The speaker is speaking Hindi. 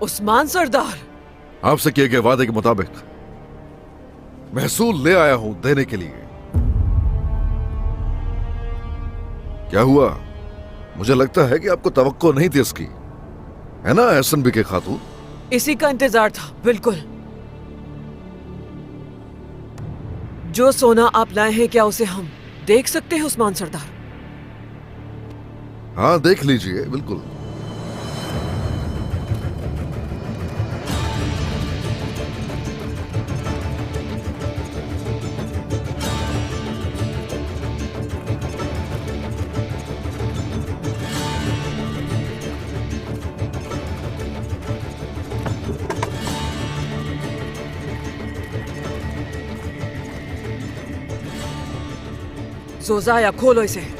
उस्मान सरदार, आपसे किए गए वादे के मुताबिक महसूल ले आया हूं देने के लिए। क्या हुआ? मुझे लगता है कि आपको तवक्को नहीं थी इसकी, है ना एहसन बी के खातून? इसी का इंतजार था। बिल्कुल। जो सोना आप लाए हैं, क्या उसे हम देख सकते हैं उस्मान सरदार? हाँ, देख लीजिए, बिल्कुल। जोजाया, खोलो इसे।